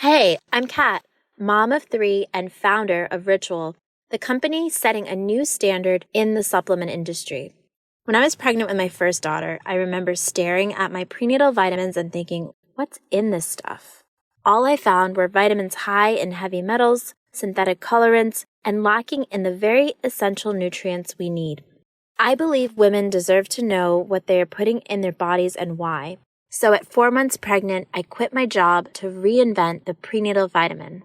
Hey, I'm Kat, mom of 3 and founder of Ritual, the company setting a new standard in the supplement industry. When I was pregnant with my first daughter, I remember staring at my prenatal vitamins and thinking, what's in this stuff? All I found were vitamins high in heavy metals, synthetic colorants, and lacking in the very essential nutrients we need. I believe women deserve to know what they are putting in their bodies and why. So at 4 months pregnant, I quit my job to reinvent the prenatal vitamin.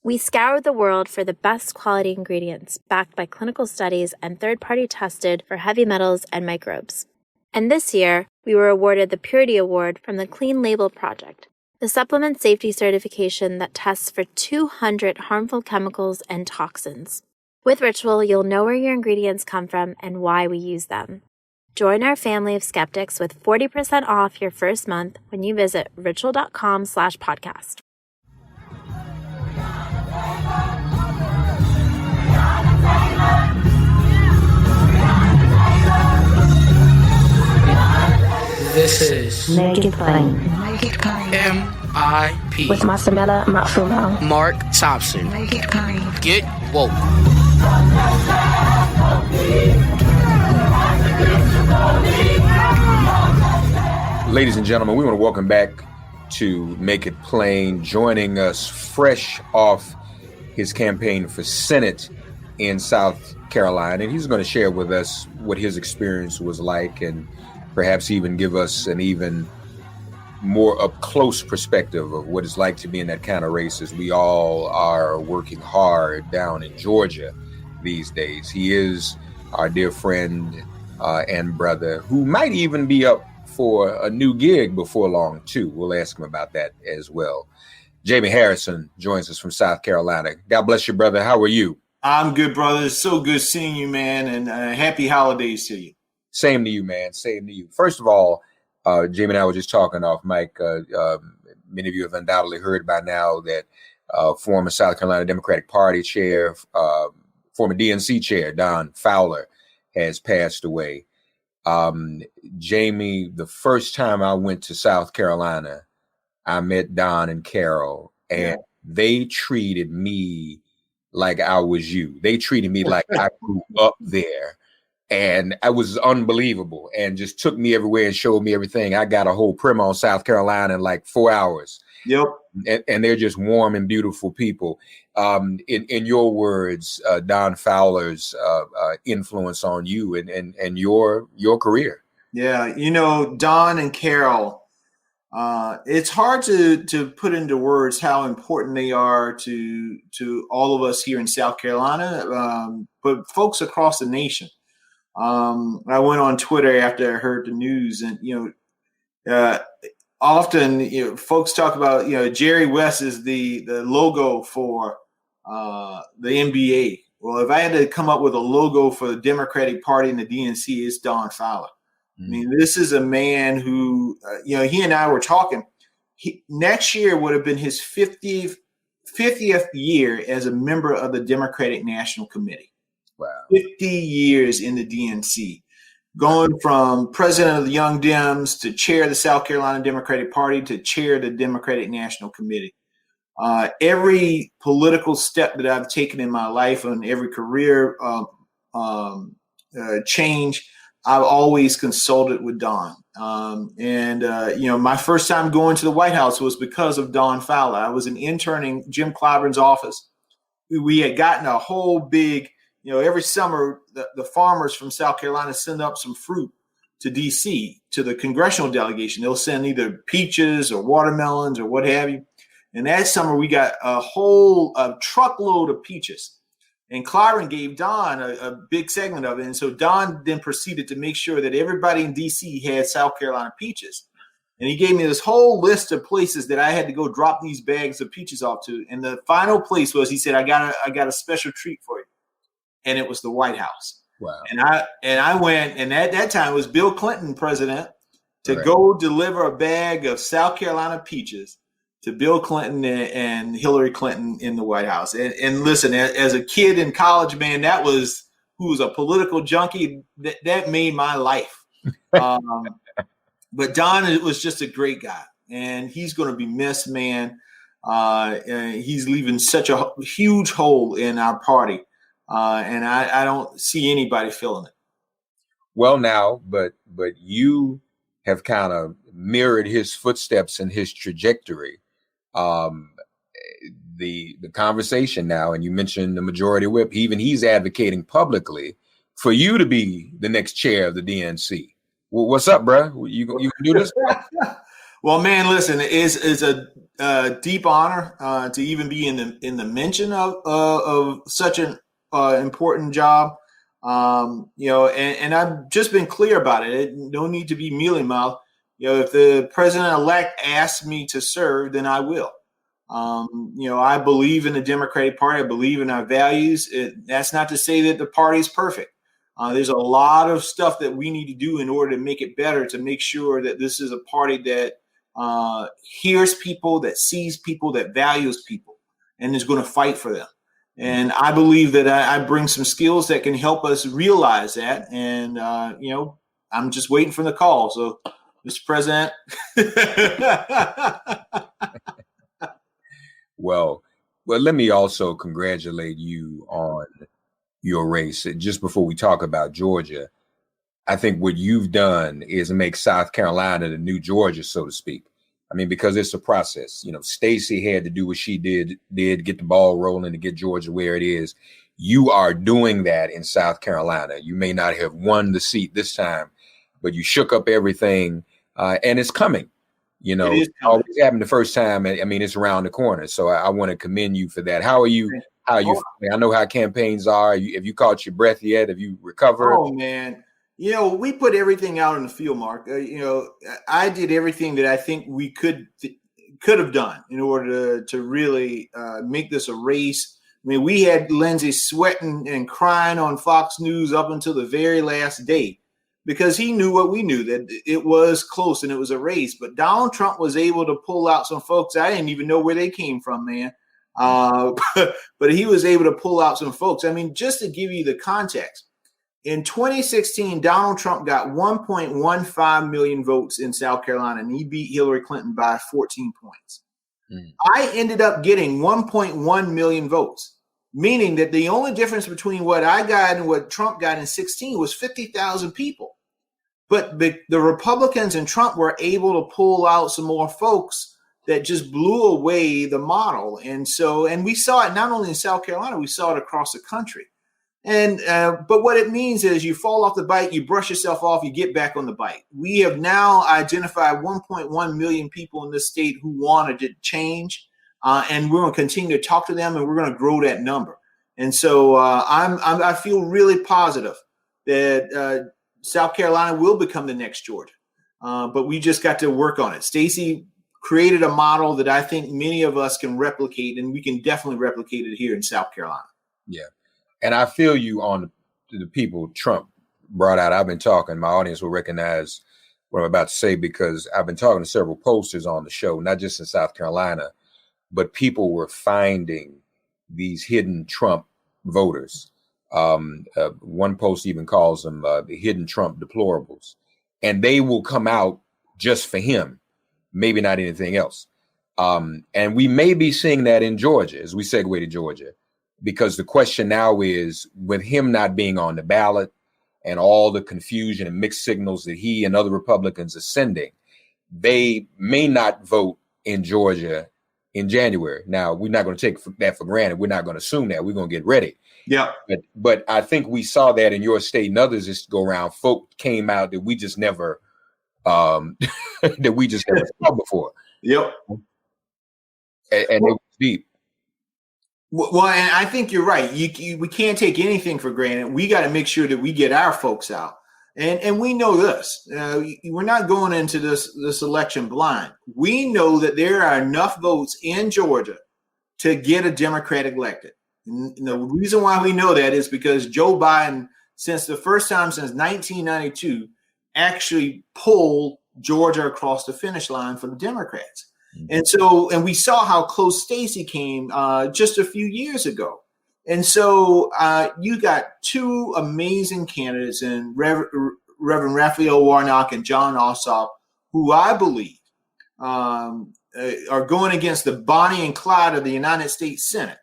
We scoured the world for the best quality ingredients, backed by clinical studies and third-party tested for heavy metals and microbes. And this year, we were awarded the Purity Award from the Clean Label Project, the supplement safety certification that tests for 200 harmful chemicals and toxins. With Ritual, you'll know where your ingredients come from and why we use them. Join our family of skeptics with 40% off your first month when you visit ritual.com/podcast. This is Make It Plain. MIP With Masamela Matfumo. Mark Thompson. Make It Plain. Get woke. Ladies and gentlemen, we want to welcome back to Make It Plain, joining us fresh off his campaign for Senate in South Carolina. And he's going to share with us what his experience was like and perhaps even give us an even more up-close perspective of what it's like to be in that kind of race, as we all are working hard down in Georgia these days. He is our dear friend and brother, who might even be up for a new gig before long, too. We'll ask him about that as well. Jaime Harrison joins us from South Carolina. God bless you, brother. How are you? I'm good, brother. It's so good seeing you, man, and happy holidays to you. Same to you, man. Same to you. First of all, Jaime and I were just talking off mic. Many of you have undoubtedly heard by now that former South Carolina Democratic Party chair, former DNC chair, Don Fowler, has passed away. Jaime, the first time I went to South Carolina, I met Don and Carol, and they treated me like I was you. They treated me like I grew up there. And it was unbelievable, and just took me everywhere and showed me everything. I got a whole primer on South Carolina in like 4 hours. Yep. And they're just warm and beautiful people. In your words, Don Fowler's influence on you and your career. Yeah, you know, Don and Carol, it's hard to put into words how important they are to all of us here in South Carolina, but folks across the nation. I went on Twitter after I heard the news, and often folks talk about Jerry West is the logo for the NBA. Well, if I had to come up with a logo for the Democratic Party and the DNC, it's Don Fowler. Mm-hmm. I mean, this is a man who he and I were talking. Next year would have been his 50th year as a member of the Democratic National Committee. Wow. 50 years in the DNC, going from president of the Young Dems to chair of the South Carolina Democratic Party to chair of the Democratic National Committee. Every political step that I've taken in my life and every career change, I've always consulted with Don. My first time going to the White House was because of Don Fowler. I was an interning Jim Clyburn's office. We had gotten a whole big every summer, the farmers from South Carolina send up some fruit to D.C., to the congressional delegation. They'll send either peaches or watermelons or what have you. And that summer, we got a whole truckload of peaches. And Clyburn gave Don a big segment of it. And so Don then proceeded to make sure that everybody in D.C. had South Carolina peaches. And he gave me this whole list of places that I had to go drop these bags of peaches off to. And the final place was, he said, I got a special treat for you. And it was the White House. Wow. And I went, and at that time it was Bill Clinton president, to go deliver a bag of South Carolina peaches to Bill Clinton and Hillary Clinton in the White House. And listen, as a kid in college, man, who was a political junkie, that made my life. But Don was just a great guy, and he's going to be missed, man. He's leaving such a huge hole in our party, and I don't see anybody filling it. Well, now, but you have kind of mirrored his footsteps and his trajectory. The conversation now, and you mentioned the majority whip. Even he's advocating publicly for you to be the next chair of the DNC. Well, what's up, bro? You can do this? Well, man, listen, it's a deep honor to even be in the mention of such an important job. And I've just been clear about it. No need to be mealy-mouthed. If the president-elect asks me to serve, then I will. I believe in the Democratic Party. I believe in our values. That's not to say that the party is perfect. There's a lot of stuff that we need to do in order to make it better, to make sure that this is a party that hears people, that sees people, that values people, and is going to fight for them. And I believe that I bring some skills that can help us realize that. And, I'm just waiting for the call. So, Mr. President. Well, let me also congratulate you on your race. Just before we talk about Georgia, I think what you've done is make South Carolina the new Georgia, so to speak. I mean, because it's a process. Stacey had to do what she did get the ball rolling to get Georgia where it is. You are doing that in South Carolina. You may not have won the seat this time, but you shook up everything, and it's coming. It always happened the first time. I mean, it's around the corner. So I want to commend you for that. How are you? I know how campaigns are. Have you caught your breath yet? Have you recovered? Oh, man. We put everything out in the field, Mark. I did everything that I think we could have done in order to really make this a race. I mean, we had Lindsey sweating and crying on Fox News up until the very last day, because he knew what we knew, that it was close and it was a race. But Donald Trump was able to pull out some folks. I didn't even know where they came from, man. But he was able to pull out some folks. I mean, just to give you the context, in 2016, Donald Trump got 1.15 million votes in South Carolina, and he beat Hillary Clinton by 14 points. I ended up getting 1.1 million votes, meaning that the only difference between what I got and what Trump got in 16 was 50,000 people. But the Republicans and Trump were able to pull out some more folks that just blew away the model. And we saw it not only in South Carolina, we saw it across the country. And but what it means is you fall off the bike, you brush yourself off, you get back on the bike. We have now identified 1.1 million people in this state who wanted to change, and we're going to continue to talk to them, and we're going to grow that number. And so I feel really positive that South Carolina will become the next Georgia, but we just got to work on it. Stacey created a model that I think many of us can replicate, and we can definitely replicate it here in South Carolina. Yeah. And I feel you on the people Trump brought out. I've been talking, my audience will recognize what I'm about to say, because I've been talking to several posters on the show, not just in South Carolina, but people were finding these hidden Trump voters. One post even calls them the hidden Trump deplorables, and they will come out just for him, maybe not anything else. And we may be seeing that in Georgia as we segue to Georgia. Because the question now is, with him not being on the ballot and all the confusion and mixed signals that he and other Republicans are sending, they may not vote in Georgia in January. Now, we're not going to take that for granted. We're not going to assume that. We're going to get ready. Yeah. But I think we saw that in your state and others this go around. Folk came out that we just never saw before. Yep. And it was deep. Well, and I think you're right. We can't take anything for granted. We got to make sure that we get our folks out. And we know this. We're not going into this election blind. We know that there are enough votes in Georgia to get a Democrat elected. And the reason why we know that is because Joe Biden, since the first time since 1992, actually pulled Georgia across the finish line for the Democrats. And we saw how close Stacey came just a few years ago. And so you got two amazing candidates in Reverend Raphael Warnock and John Ossoff, who I believe are going against the Bonnie and Clyde of the United States Senate,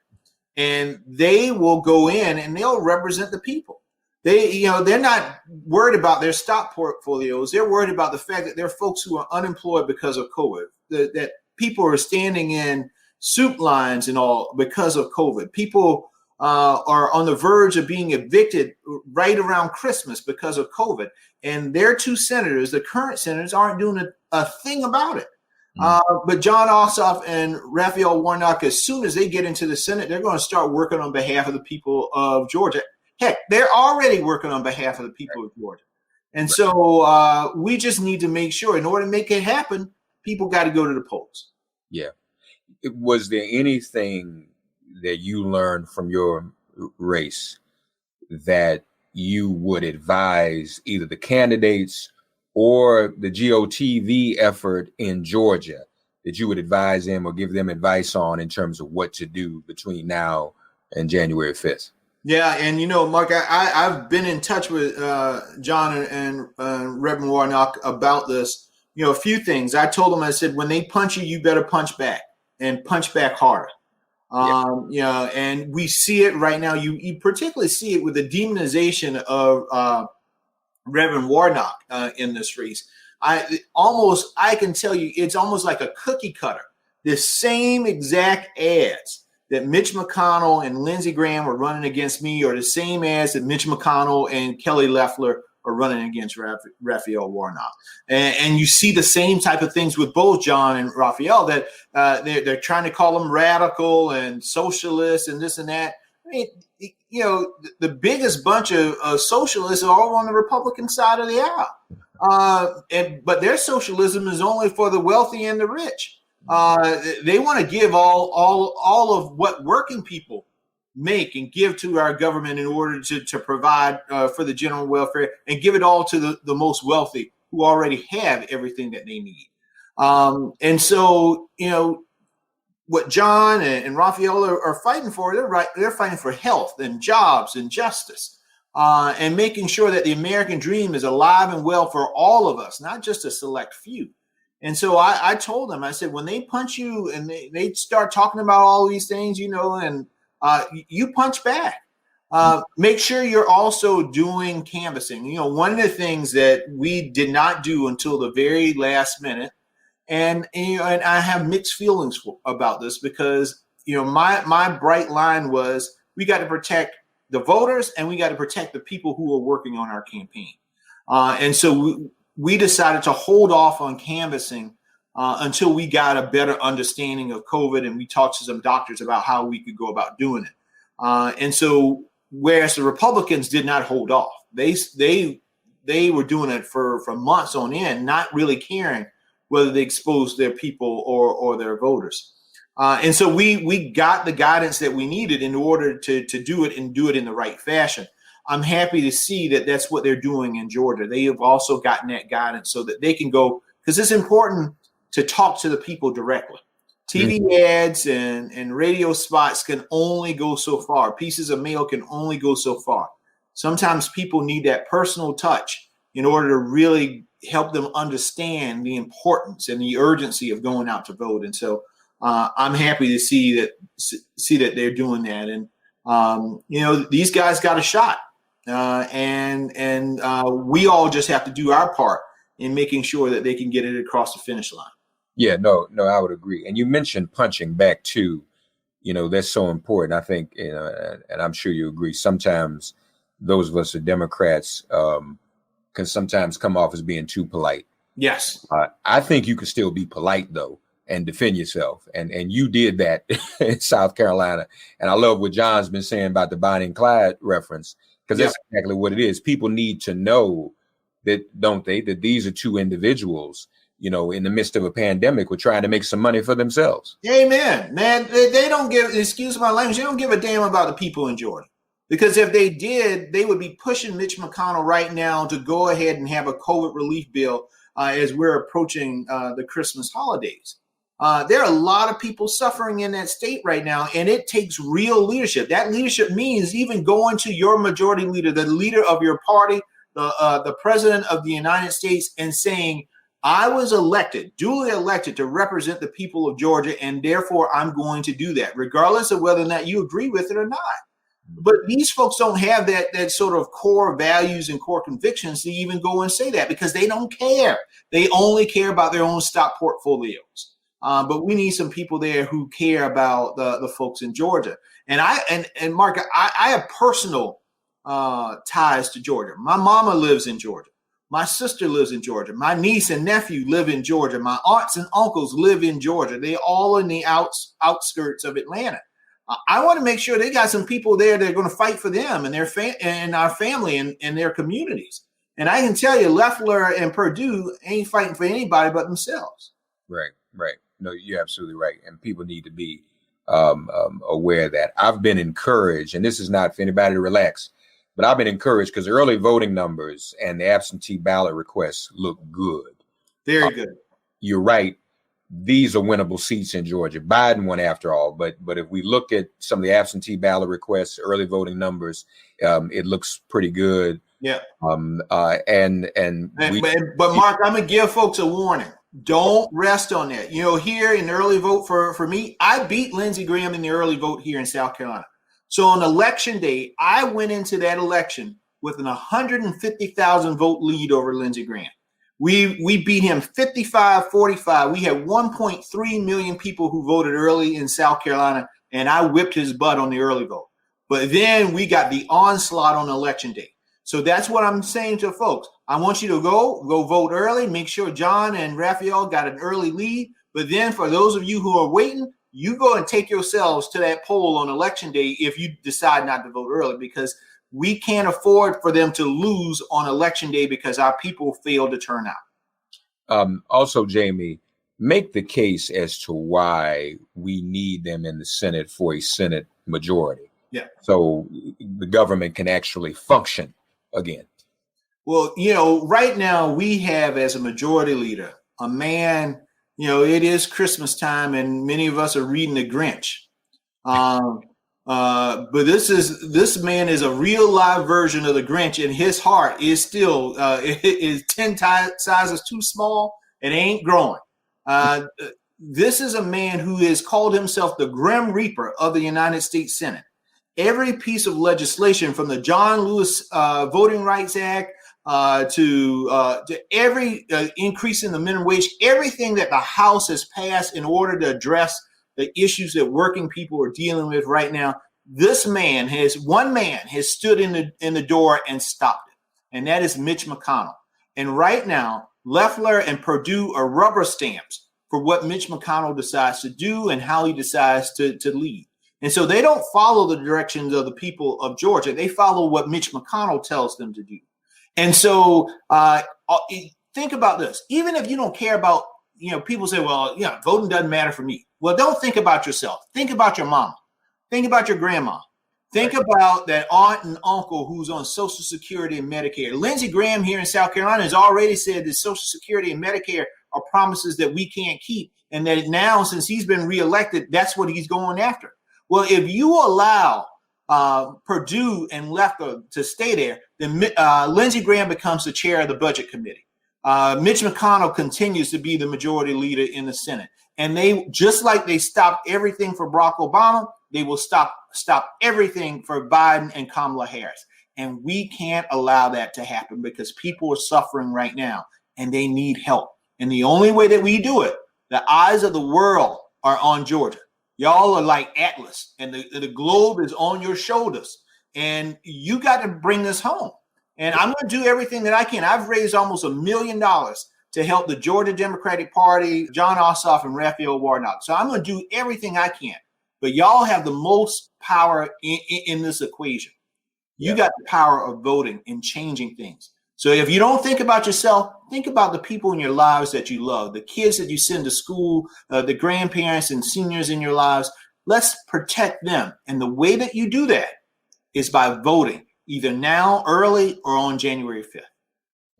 and they will go in and they'll represent the people. They're not worried about their stock portfolios. They're worried about the fact that there are folks who are unemployed because of COVID, that people are standing in soup lines and all because of COVID. People are on the verge of being evicted right around Christmas because of COVID. And their two senators, the current senators, aren't doing a thing about it. But Jon Ossoff and Raphael Warnock, as soon as they get into the Senate, they're going to start working on behalf of the people of Georgia. Heck, they're already working on behalf of the people of Georgia. And so we just need to make sure, in order to make it happen, people got to go to the polls. Yeah. Was there anything that you learned from your race that you would advise either the candidates or the GOTV effort in Georgia that you would advise them or give them advice on in terms of what to do between now and January 5th? Yeah, and Mark, I've been in touch with John and Reverend Warnock about this. A few things. I told them, I said, when they punch you, you better punch back and punch back harder. And we see it right now. You particularly see it with the demonization of Reverend Warnock in this race. I can tell you, it's almost like a cookie cutter. The same exact ads that Mitch McConnell and Lindsey Graham are running against me are the same ads that Mitch McConnell and Kelly Loeffler are running against Raphael Warnock. And you see the same type of things with both John and Raphael, that they're trying to call them radical and socialist and this and that. I mean, the biggest bunch of socialists are all on the Republican side of the aisle. But their socialism is only for the wealthy and the rich. They want to give all of what working people make and give to our government in order to provide for the general welfare, and give it all to the most wealthy who already have everything that they need. And so, what John and Raphael are fighting for, they're fighting for health and jobs and justice, and making sure that the American dream is alive and well for all of us, not just a select few. And so I told them, I said, when they punch you and they start talking about all these things, and you punch back. Make sure you're also doing canvassing. One of the things that we did not do until the very last minute, and I have mixed feelings about this, because my bright line was, we got to protect the voters and we got to protect the people who are working on our campaign. And so we decided to hold off on canvassing until we got a better understanding of COVID, and we talked to some doctors about how we could go about doing it. And so, whereas the Republicans did not hold off, they were doing it for months on end, not really caring whether they exposed their people or their voters. And so we got the guidance that we needed in order to do it, and do it in the right fashion. I'm happy to see that that's what they're doing in Georgia. They have also gotten that guidance so that they can go, because it's important to talk to the people directly. TV ads and radio spots can only go so far. Pieces of mail can only go so far. Sometimes people need that personal touch in order to really help them understand the importance and the urgency of going out to vote. And so I'm happy to see that they're doing that. And these guys got a shot. And we all just have to do our part in making sure that they can get it across the finish line. Yeah, no, I would agree. And you mentioned punching back too. That's so important. I think, and I'm sure you agree, sometimes those of us who are Democrats can sometimes come off as being too polite. Yes. I think you can still be polite though and defend yourself. And you did that in South Carolina. And I love what John's been saying about the Bonnie and Clyde reference, because that's exactly what it is. People need to know that, don't they, that these are two individuals, in the midst of a pandemic, were trying to make some money for themselves. Amen, man. They don't give, excuse my language, they don't give a damn about the people in Georgia. Because if they did, they would be pushing Mitch McConnell right now to go ahead and have a COVID relief bill as we're approaching the Christmas holidays. There are a lot of people suffering in that state right now, and it takes real leadership. That leadership means even going to your majority leader, the leader of your party, the president of the United States, and saying, I was duly elected to represent the people of Georgia, and therefore I'm going to do that, regardless of whether or not you agree with it or not. But these folks don't have that sort of core values and core convictions to even go and say that, because they don't care. They only care about their own stock portfolios. But we need some people there who care about the folks in Georgia. And Mark, I have personal ties to Georgia. My mama lives in Georgia. My sister lives in Georgia. My niece and nephew live in Georgia. My aunts and uncles live in Georgia. They all in the outskirts of Atlanta. I want to make sure they got some people there that are going to fight for them and their and our family and their communities. And I can tell you, Loeffler and Perdue ain't fighting for anybody but themselves. Right. No, you're absolutely right. And people need to be aware of that. I've been encouraged, and this is not for anybody to relax, but I've been encouraged because the early voting numbers and the absentee ballot requests look good. Very good. You're right. These are winnable seats in Georgia. Biden won after all. But if we look at some of the absentee ballot requests, early voting numbers, it looks pretty good. Yeah. But Mark, I'm gonna give folks a warning. Don't rest on that. Here in the early vote for me, I beat Lindsey Graham in the early vote here in South Carolina. So on election day, I went into that election with an 150,000 vote lead over Lindsey Graham. We beat him 55-45. We had 1.3 million people who voted early in South Carolina, and I whipped his butt on the early vote. But then we got the onslaught on election day. So that's what I'm saying to folks. I want you to go vote early. Make sure John and Raphael got an early lead. But then for those of you who are waiting, you go and take yourselves to that poll on election day if you decide not to vote early, because we can't afford for them to lose on election day because our people failed to turn out. Also, Jaime, make the case as to why we need them in the Senate for a Senate majority. Yeah. So the government can actually function again. Well, right now we have as a majority leader a man. It is Christmas time, and many of us are reading The Grinch. But this man is a real live version of The Grinch, and his heart is still is 10 sizes too small. It ain't growing. This is a man who has called himself the Grim Reaper of the United States Senate. Every piece of legislation, from the John Lewis Voting Rights Act to every increase in the minimum wage, everything that the House has passed in order to address the issues that working people are dealing with right now, one man has stood in the door and stopped it, and that is Mitch McConnell. And right now, Loeffler and Perdue are rubber stamps for what Mitch McConnell decides to do and how he decides to lead. And so they don't follow the directions of the people of Georgia. They follow what Mitch McConnell tells them to do. And so think about this. Even if you don't care about, people say, well, voting doesn't matter for me. Well, don't think about yourself. Think about your mama. Think about your grandma. Think about that aunt and uncle who's on Social Security and Medicare. Lindsey Graham here in South Carolina has already said that Social Security and Medicare are promises that we can't keep, and that now, since he's been reelected, that's what he's going after. Well, if you allow Perdue and Loeffler to stay there, then Lindsey Graham becomes the chair of the Budget Committee. Mitch McConnell continues to be the majority leader in the Senate. And they, just like they stopped everything for Barack Obama, they will stop everything for Biden and Kamala Harris. And we can't allow that to happen, because people are suffering right now and they need help. And the only way that we do it, the eyes of the world are on Georgia. Y'all are like Atlas, and the globe is on your shoulders, and you got to bring this home. And I'm going to do everything that I can. I've raised almost $1 million to help the Georgia Democratic Party, John Ossoff and Raphael Warnock. So I'm going to do everything I can. But y'all have the most power in this equation. You got the power of voting and changing things. So if you don't think about yourself, think about the people in your lives that you love, the kids that you send to school, the grandparents and seniors in your lives. Let's protect them. And the way that you do that is by voting, either now, early, or on January 5th.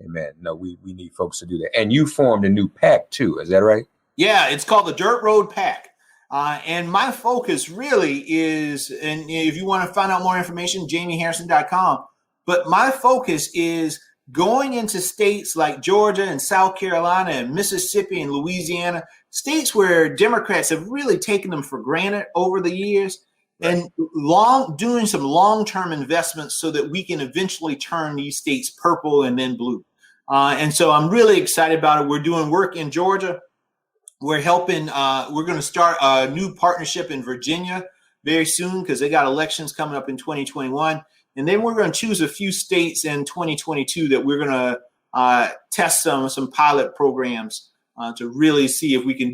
Amen. No, we need folks to do that. And you formed a new PAC too. Is that right? Yeah, it's called the Dirt Road PAC. And my focus really is, and if you want to find out more information, JaimeHarrison.com. But my focus is going into states like Georgia and South Carolina and Mississippi and Louisiana, states where Democrats have really taken them for granted over the years, and doing some long-term investments so that we can eventually turn these states purple and then blue. And so I'm really excited about it. We're doing work in Georgia. We're helping. We're going to start a new partnership in Virginia very soon because they got elections coming up in 2021. And then we're going to choose a few states in 2022 that we're going to test some pilot programs to really see if we can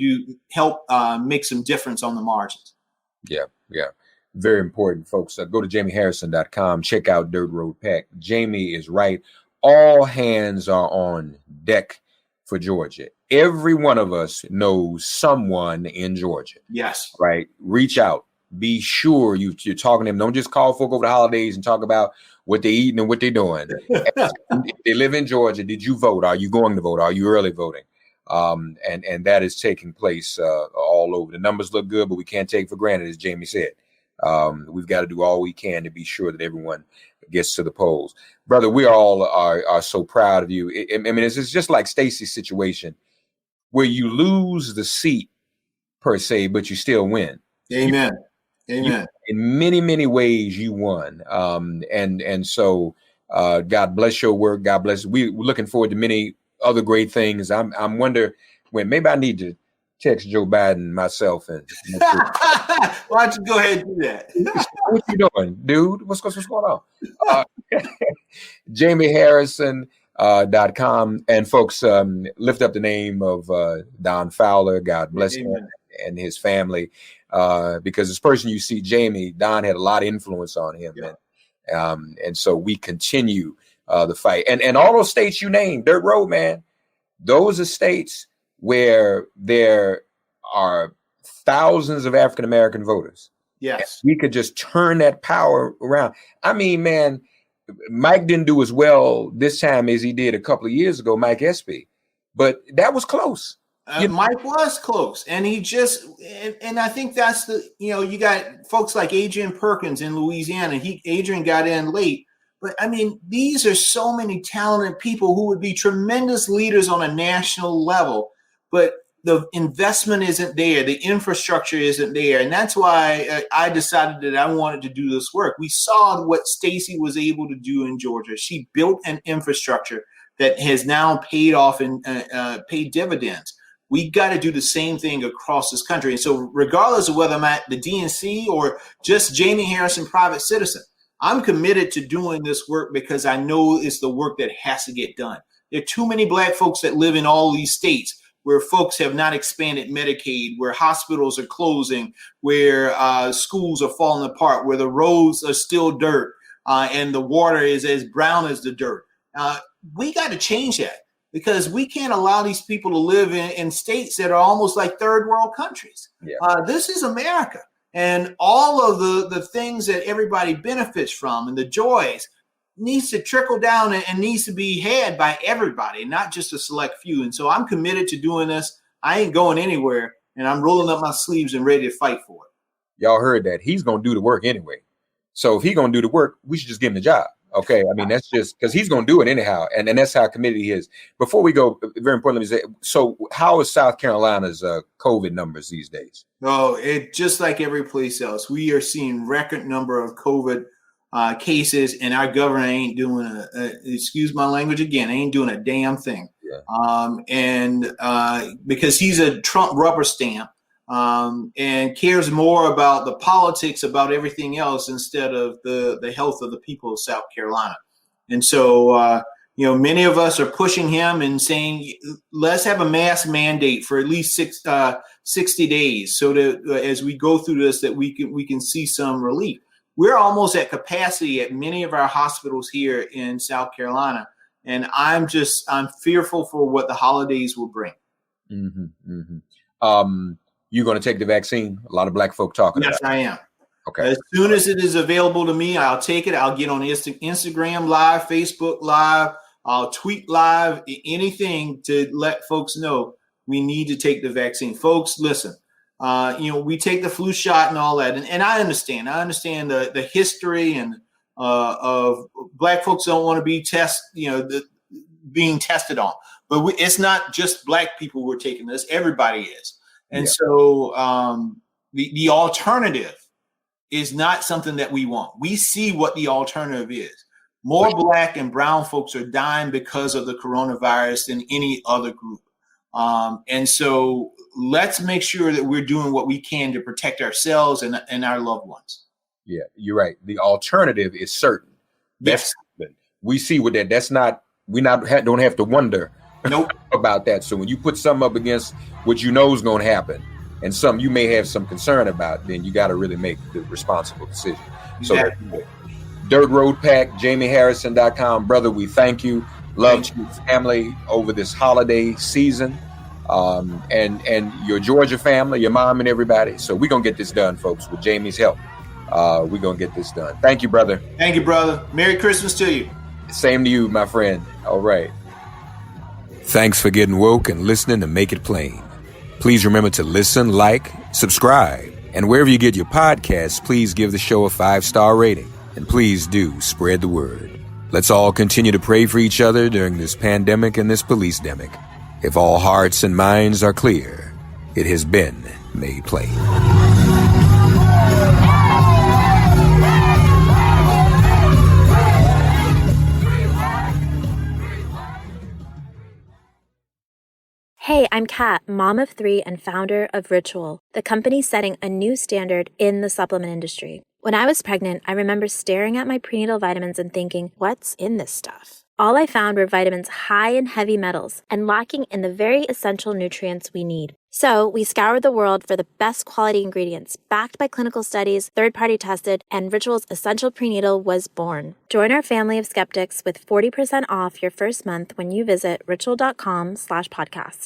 help make some difference on the margins. Yeah. Very important, folks. Go to JaimeHarrison.com. Check out Dirt Road Pack. Jaime is right. All hands are on deck for Georgia. Every one of us knows someone in Georgia. Yes. Right. Reach out. Be sure you're talking to them. Don't just call folk over the holidays and talk about what they're eating and what they're doing. If they live in Georgia, did you vote? Are you going to vote? Are you early voting? And that is taking place all over. The numbers look good, but we can't take for granted, as Jaime said. We've got to do all we can to be sure that everyone gets to the polls. Brother, we all are so proud of you. I mean, it's just like Stacey's situation where you lose the seat per se, but you still win. Amen. Amen. In many, many ways, you won. And so God bless your work. God bless. We're looking forward to many other great things. I'm wonder when maybe I need to text Joe Biden myself and why don't you go ahead and do that? What you doing, dude? What's going on? JaimeHarrison.com. And folks, lift up the name of Don Fowler. God bless him and his family. Because this person you see, Jaime, Don had a lot of influence on him. Yeah. And so we continue the fight. And all those states you named, Dirt Road, man, those are states where there are thousands of African-American voters. Yes. We could just turn that power around. I mean, man, Mike didn't do as well this time as he did a couple of years ago, Mike Espy, but that was close. Mike was close, and and I think that's you got folks like Adrian Perkins in Louisiana. Adrian got in late, but I mean, these are so many talented people who would be tremendous leaders on a national level, but the investment isn't there. The infrastructure isn't there. And that's why I decided that I wanted to do this work. We saw what Stacey was able to do in Georgia. She built an infrastructure that has now paid off and paid dividends. We got to do the same thing across this country. And so regardless of whether I'm at the DNC or just Jaime Harrison, private citizen, I'm committed to doing this work because I know it's the work that has to get done. There are too many Black folks that live in all these states where folks have not expanded Medicaid, where hospitals are closing, where schools are falling apart, where the roads are still dirt and the water is as brown as the dirt. We got to change that, because we can't allow these people to live in states that are almost like third world countries. Yeah. This is America. And all of the things that everybody benefits from and the joys needs to trickle down and needs to be had by everybody, not just a select few. And so I'm committed to doing this. I ain't going anywhere, and I'm rolling up my sleeves and ready to fight for it. Y'all heard that. He's going to do the work anyway. So if he's going to do the work, we should just give him the job. Okay. I mean, that's just because he's going to do it anyhow. And that's how committed he is. Before we go, very important, let me say, so how is South Carolina's COVID numbers these days? Oh, it just like every place else. We are seeing record number of COVID cases, and our governor ain't doing excuse my language again, ain't doing a damn thing. Yeah. Because he's a Trump rubber stamp and cares more about the politics, about everything else, instead of the health of the people of South Carolina. And so, many of us are pushing him and saying, let's have a mask mandate for at least 60 days so that as we go through this, that we can see some relief. We're almost at capacity at many of our hospitals here in South Carolina. And I'm fearful for what the holidays will bring. Mm-hmm, mm-hmm. You going to take the vaccine? A lot of Black folk talking about it. Yes, I am. Okay. As soon as it is available to me, I'll take it. I'll get on Instagram Live, Facebook Live, I'll tweet live, anything to let folks know we need to take the vaccine. Folks, listen. We take the flu shot and all that. And I understand. the history and of Black folks don't want to be tested. being tested on. But it's not just Black people who are taking this; everybody is. And so the alternative is not something that we want. We see what the alternative is. More Black and brown folks are dying because of the coronavirus than any other group. And so let's make sure that we're doing what we can to protect ourselves and our loved ones. Yeah, you're right. The alternative is certain. Yes. We see with that. That's not, don't have to wonder about that. So when you put something up against what you know is going to happen and something you may have some concern about, then you got to really make the responsible decision. Exactly. So Dirt Road Pack, JaimeHarrison.com. Brother, we thank you. Love to your family over this holiday season. And your Georgia family, your mom and everybody. So we're going to get this done, folks, with Jaime's help. We're going to get this done. Thank you, brother. Thank you, brother. Merry Christmas to you. Same to you, my friend. All right. Thanks for getting woke and listening to Make It Plain. Please remember to listen, like, subscribe, and wherever you get your podcasts, please give the show a 5-star rating. And please do spread the word. Let's all continue to pray for each other during this pandemic and this police-demic. If all hearts and minds are clear, it has been made plain. Hey, I'm Kat, mom of 3 and founder of Ritual, the company setting a new standard in the supplement industry. When I was pregnant, I remember staring at my prenatal vitamins and thinking, what's in this stuff? All I found were vitamins high in heavy metals and lacking in the very essential nutrients we need. So we scoured the world for the best quality ingredients, backed by clinical studies, third-party tested, and Ritual's Essential Prenatal was born. Join our family of skeptics with 40% off your first month when you visit ritual.com/podcast.